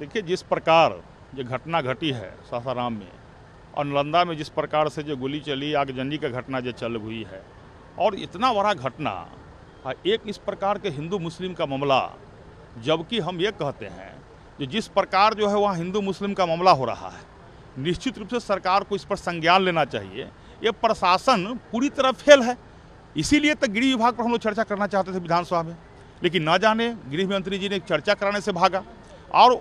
देखिए, जिस प्रकार जो घटना घटी है सासाराम में और नालंदा में जिस प्रकार से जो गोली चली, आगजनी का घटना जो चल हुई है, और इतना बड़ा घटना एक इस प्रकार के हिंदू मुस्लिम का मामला, जबकि हम ये कहते हैं कि जिस प्रकार जो है वहाँ हिंदू मुस्लिम का मामला हो रहा है, निश्चित रूप से सरकार को इस पर संज्ञान लेना चाहिए। ये प्रशासन पूरी तरह फेल है। इसीलिए तो गृह विभाग पर हम लोग चर्चा करना चाहते थे विधानसभा में, लेकिन न जाने गृह मंत्री जी ने चर्चा कराने से भागा। और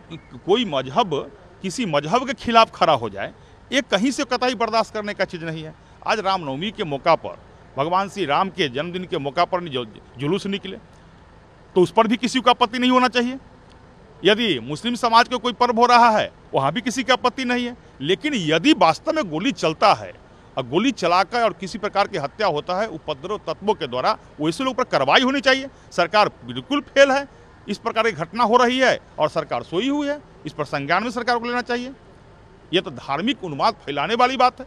कोई मजहब किसी मजहब के खिलाफ खड़ा हो जाए, ये कहीं से कतई बर्दाश्त करने का चीज़ नहीं है। आज रामनवमी के मौका पर, भगवान श्री राम के जन्मदिन के मौका पर जो जुलूस निकले, तो उस पर भी किसी को आपत्ति नहीं होना चाहिए। यदि मुस्लिम समाज का कोई पर्व हो रहा है, वहाँ भी किसी की आपत्ति नहीं है। लेकिन यदि वास्तव में गोली चलता है और गोली चलाकर और किसी प्रकार की हत्या होता है उपद्रव तत्वों के द्वारा, वैसे लोगों पर कार्रवाई होनी चाहिए। सरकार बिल्कुल फेल है। इस प्रकार की घटना हो रही है और सरकार सोई हुई है। इस पर संज्ञान में सरकार को लेना चाहिए। ये तो धार्मिक उन्माद फैलाने वाली बात है।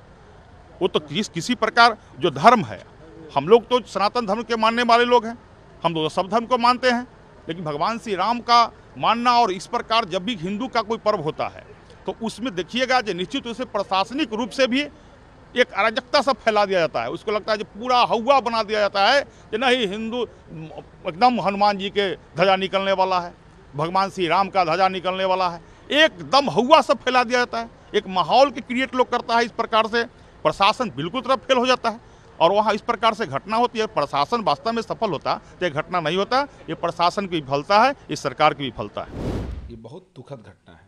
वो तो किसी प्रकार जो धर्म है, हम लोग तो सनातन धर्म के मानने वाले लोग हैं, हम लोग सब धर्म को मानते हैं, लेकिन भगवान श्री राम का मानना और इस प्रकार जब भी हिंदू का कोई पर्व होता है तो उसमें देखिएगा जो निश्चित रूप से प्रशासनिक रूप से भी एक अराजकता सा फैला दिया जाता है। उसको लगता है जो पूरा हवा बना दिया जाता है कि नहीं, हिंदू एकदम हनुमान जी के ध्वजा निकलने वाला है, भगवान श्री राम का ध्वजा निकलने वाला है, एकदम हवा सब फैला दिया जाता है। एक माहौल की क्रिएट लोग करता है। इस प्रकार से प्रशासन बिल्कुल तरफ फेल हो जाता है और वहाँ इस प्रकार से घटना होती है। प्रशासन वास्तव में सफल होता तो ये घटना नहीं होता। ये प्रशासन की विफलता है, इस सरकार की विफलता है। ये बहुत दुखद घटना है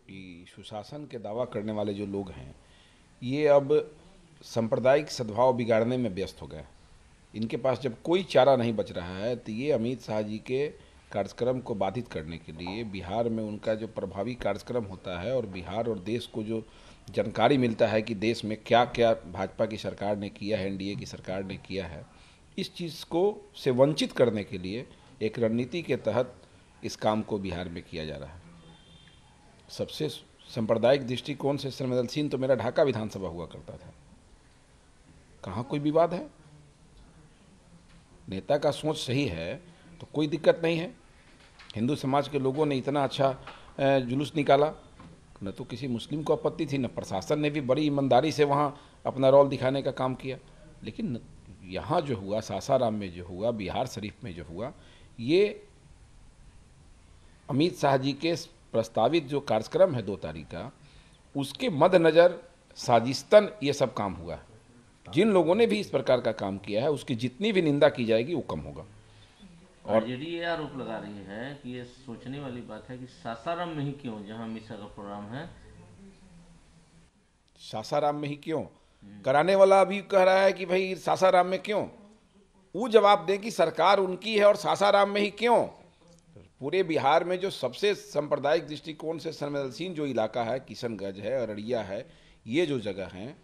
कि सुशासन के दावा करने वाले जो लोग हैं, ये अब सांप्रदायिक सद्भाव बिगाड़ने में व्यस्त हो गए। इनके पास जब कोई चारा नहीं बच रहा है तो ये अमित शाह जी के कार्यक्रम को बाधित करने के लिए, बिहार में उनका जो प्रभावी कार्यक्रम होता है और बिहार और देश को जो जानकारी मिलता है कि देश में क्या क्या भाजपा की सरकार ने किया है, एनडीए की सरकार ने किया है, इस चीज़ को से वंचित करने के लिए एक रणनीति के तहत इस काम को बिहार में किया जा रहा है। सबसे सांप्रदायिक दृष्टिकोण से संवेदनशील तो मेरा ढाका विधानसभा हुआ करता था। कहाँ कोई विवाद है? नेता का सोच सही है तो कोई दिक्कत नहीं है। हिंदू समाज के लोगों ने इतना अच्छा जुलूस निकाला, न तो किसी मुस्लिम को आपत्ति थी, न प्रशासन ने भी बड़ी ईमानदारी से वहाँ अपना रोल दिखाने का काम किया। लेकिन यहाँ जो हुआ, सासाराम में जो हुआ, बिहार शरीफ में जो हुआ, ये अमित शाह जी के प्रस्तावित जो कार्यक्रम है 2 तारीख का, उसके मद्देनजर साजिशतन ये सब काम हुआ है। जिन लोगों ने भी इस प्रकार का काम किया है उसकी जितनी भी निंदा की जाएगी वो कम होगा। और जेडी ये आरोप लगा रही है कि ये सोचने वाली बात है कि सासाराम में ही क्यों, जहां अमित शाह का प्रोग्राम है, सासाराम में ही क्यों? कराने वाला अभी कह रहा है कि भाई सासाराम में क्यों? वो जवाब दें कि सरकार उनकी है और सासाराम में ही क्यों? पूरे बिहार में जो सबसे सांप्रदायिक दृष्टिकोण से संवेदनशील जो इलाका है, किशनगंज है, अररिया है, ये जो जगह हैं,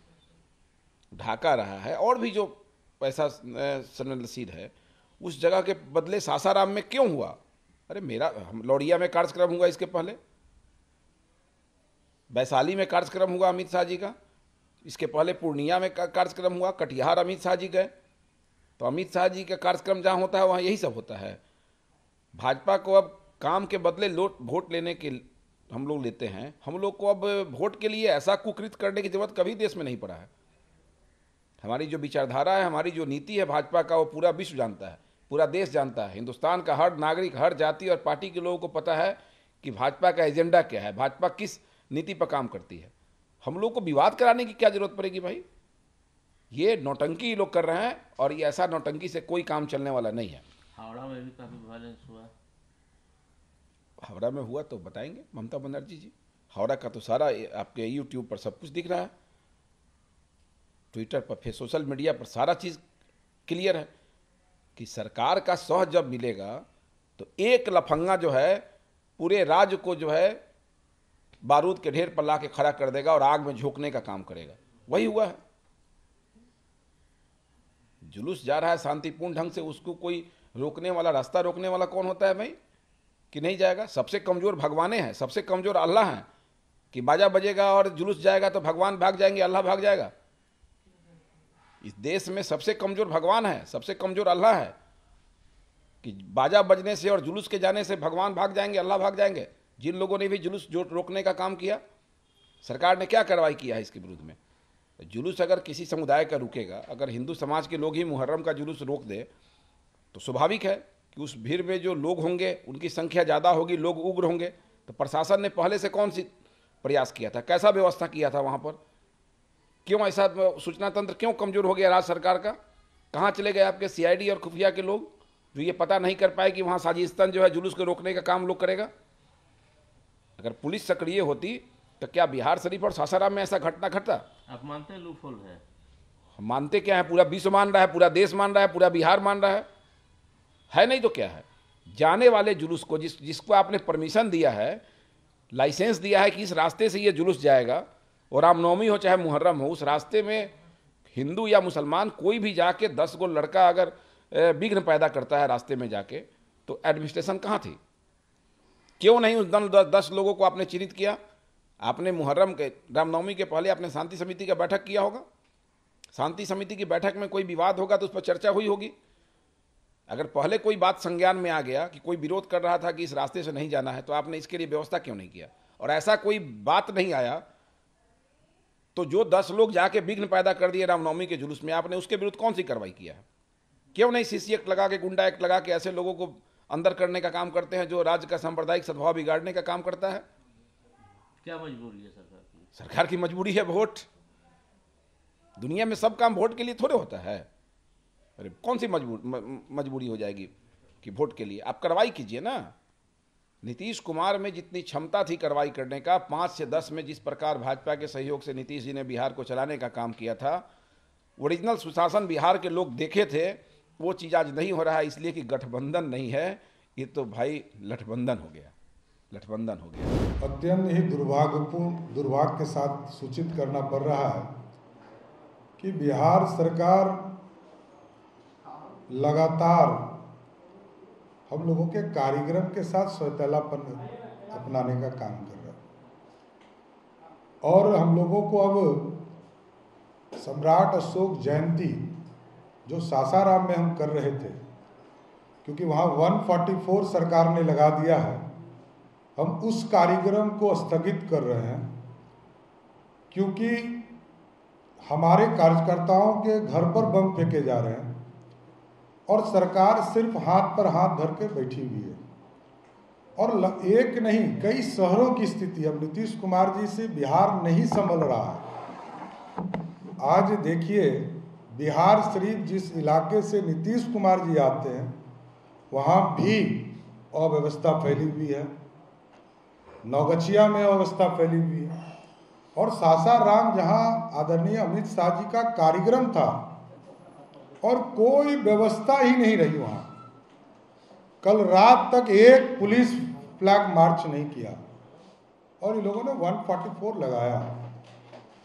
ढाका रहा है और भी जो ऐसा संवेदनशील है, उस जगह के बदले सासाराम में क्यों हुआ? अरे लौरिया में कार्यक्रम हुआ, इसके पहले वैशाली में कार्यक्रम हुआ अमित शाह जी का, इसके पहले पूर्णिया में कार्यक्रम हुआ, कटिहार अमित शाह जी गए। तो अमित शाह जी का कार्यक्रम जहाँ होता है वहाँ यही सब होता है। भाजपा को अब काम के बदले वोट लेने के हम लोग लेते हैं। हम लोग को अब वोट के लिए ऐसा कुकृत करने की जरूरत कभी देश में नहीं पड़ा है। हमारी जो विचारधारा है, हमारी जो नीति है भाजपा का, वो पूरा विश्व जानता है, पूरा देश जानता है। हिंदुस्तान का हर नागरिक, हर जाति और पार्टी के लोगों को पता है कि भाजपा का एजेंडा क्या है, भाजपा किस नीति पर काम करती है। हम लोग को विवाद कराने की क्या जरूरत पड़ेगी भाई? ये नौटंकी लोग कर रहे हैं और ये ऐसा नौटंकी से कोई काम चलने वाला नहीं है। हावड़ा में भी काफी वायलेंस हुआ। हावड़ा में हुआ तो बताएंगे ममता बनर्जी जी। हावड़ा का तो सारा आपके यूट्यूब पर सब कुछ दिख रहा है, ट्विटर पर, फिर सोशल मीडिया पर सारा चीज़ क्लियर है कि सरकार का सह जब मिलेगा तो एक लफंगा जो है पूरे राज्य को जो है बारूद के ढेर पर ला के खड़ा कर देगा और आग में झोंकने का काम करेगा। वही हुआ है। जुलूस जा रहा है शांतिपूर्ण ढंग से, उसको कोई रोकने वाला, रास्ता रोकने वाला कौन होता है भाई कि नहीं जाएगा? सबसे कमजोर भगवाने हैं, सबसे कमजोर अल्लाह हैं कि बाजा बजेगा और जुलूस जाएगा तो भगवान भाग जाएंगे, अल्लाह भाग जाएगा। इस देश में सबसे कमजोर भगवान है, सबसे कमजोर अल्लाह है कि बाजा बजने से और जुलूस के जाने से भगवान भाग जाएंगे, अल्लाह भाग जाएंगे। जिन लोगों ने भी जुलूस जो रोकने का काम किया, सरकार ने क्या कार्रवाई किया है इसके विरुद्ध में? जुलूस अगर किसी समुदाय का रुकेगा, अगर हिंदू समाज के लोग ही मुहर्रम का जुलूस रोक दे तो स्वाभाविक है कि उस भीड़ में जो लोग होंगे उनकी संख्या ज़्यादा होगी, लोग उग्र होंगे। तो प्रशासन ने पहले से कौन सी प्रयास किया था, कैसा व्यवस्था किया था वहाँ पर? क्यों ऐसा सूचना तंत्र क्यों कमज़ोर हो गया राज्य सरकार का? कहाँ चले गए आपके CID और खुफिया के लोग जो ये पता नहीं कर पाए कि वहाँ साजिशतन जो है जुलूस को रोकने का काम लोग करेगा? अगर पुलिस सक्रिय होती तो क्या बिहार शरीफ और सासाराम में ऐसा घटना घटता? आप मानते हैं लूपहोल है? हम मानते क्या है? पूरा विश्व मान रहा है, पूरा देश मान रहा है, पूरा बिहार मान रहा है नहीं तो क्या है? जाने वाले जुलूस को जिसको आपने परमिशन दिया है, लाइसेंस दिया है कि इस रास्ते से ये जुलूस जाएगा, और रामनवमी हो चाहे मुहर्रम हो, उस रास्ते में हिंदू या मुसलमान कोई भी जाके 10 गो लड़का अगर विघ्न पैदा करता है रास्ते में जाके, तो एडमिनिस्ट्रेशन कहाँ थी? क्यों नहीं उस 10 लोगों को आपने चिन्हित किया? आपने मुहर्रम के रामनवमी के पहले आपने शांति समिति का बैठक किया होगा। शांति समिति की बैठक में कोई विवाद होगा तो उस पर चर्चा हुई होगी। अगर पहले कोई बात संज्ञान में आ गया कि कोई विरोध कर रहा था कि इस रास्ते से नहीं जाना है, तो आपने इसके लिए व्यवस्था क्यों नहीं किया? और ऐसा कोई बात नहीं आया तो जो 10 लोग जाके विघ्न पैदा कर दिए रामनवमी के जुलूस में, आपने उसके विरुद्ध कौन सी कार्रवाई किया है? क्यों नहीं CC एक्ट लगा के, गुंडा एक्ट लगा के ऐसे लोगों को अंदर करने का काम करते हैं जो राज्य का सांप्रदायिक सद्भाव बिगाड़ने का काम करता है? क्या मजबूरी है सरकार की? सरकार की मजबूरी है वोट। दुनिया में सब काम वोट के लिए थोड़े होता है। अरे कौन सी मजबूरी हो जाएगी कि वोट के लिए? आप कार्रवाई कीजिए ना। नीतीश कुमार में जितनी क्षमता थी कार्रवाई करने का, 5 से 10 में जिस प्रकार भाजपा के सहयोग से नीतीश जी ने बिहार को चलाने का काम किया था, ओरिजिनल सुशासन बिहार के लोग देखे थे। वो चीज़ आज नहीं हो रहा है, इसलिए कि गठबंधन नहीं है, ये तो भाई लठबंधन हो गया, लठबंधन हो गया। अत्यंत ही दुर्भाग्य के साथ सूचित करना पड़ रहा है कि बिहार सरकार लगातार हम लोगों के कार्यक्रम के साथ सौतेलापन अपनाने का काम कर रहा है। और हम लोगों को अब सम्राट अशोक जयंती जो सासाराम में हम कर रहे थे, क्योंकि वहाँ 144 सरकार ने लगा दिया है, हम उस कार्यक्रम को स्थगित कर रहे हैं, क्योंकि हमारे कार्यकर्ताओं के घर पर बम फेंके जा रहे हैं और सरकार सिर्फ हाथ पर हाथ धर के बैठी हुई है। और एक नहीं, कई शहरों की स्थिति अब नीतीश कुमार जी से बिहार नहीं संभल रहा है। आज देखिए, बिहार शरीफ जिस इलाके से नीतीश कुमार जी आते हैं, वहाँ भी अव्यवस्था फैली हुई है, नौगछिया में अव्यवस्था फैली हुई है, और सासाराम जहाँ आदरणीय अमित शाह जी का कार्यक्रम था और कोई व्यवस्था ही नहीं रही वहाँ। कल रात तक एक पुलिस फ्लैग मार्च नहीं किया और इन लोगों ने 144 लगाया।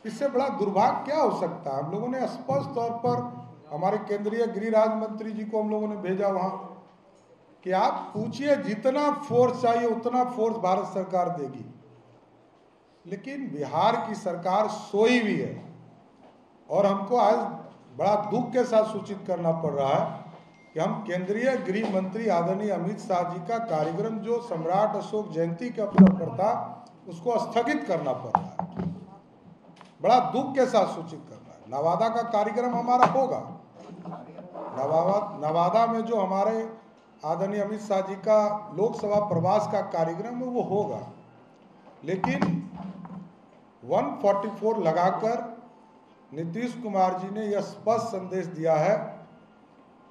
इससे बड़ा दुर्भाग्य क्या हो सकता है? हम लोगों ने स्पष्ट तौर पर हमारे केंद्रीय गृह राज्य मंत्री जी को हम लोगों ने भेजा वहाँ कि आप पूछिए, जितना फोर्स चाहिए उतना फोर्स भारत सरकार देगी। लेकिन बिहार की सरकार सोई हुई है और हमको आज बड़ा दुख के साथ सूचित करना पड़ रहा है कि हम केंद्रीय गृह मंत्री आदरणीय अमित शाह जी का कार्यक्रम जो सम्राट अशोक जयंती के अवसर पर था, उसको स्थगित करना पड़ रहा है। बड़ा दुख के साथ सूचित करना है। नवादा का कार्यक्रम हमारा होगा, नवादा में जो हमारे आदरणीय अमित शाह जी का लोकसभा प्रवास का कार्यक्रम है वो होगा, लेकिन 144 लगाकर नीतीश कुमार जी ने यह स्पष्ट संदेश दिया है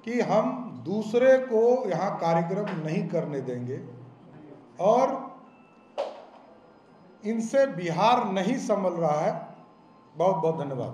कि हम दूसरे को यहाँ कार्यक्रम नहीं करने देंगे और इनसे बिहार नहीं संभल रहा है। बहुत बहुत धन्यवाद।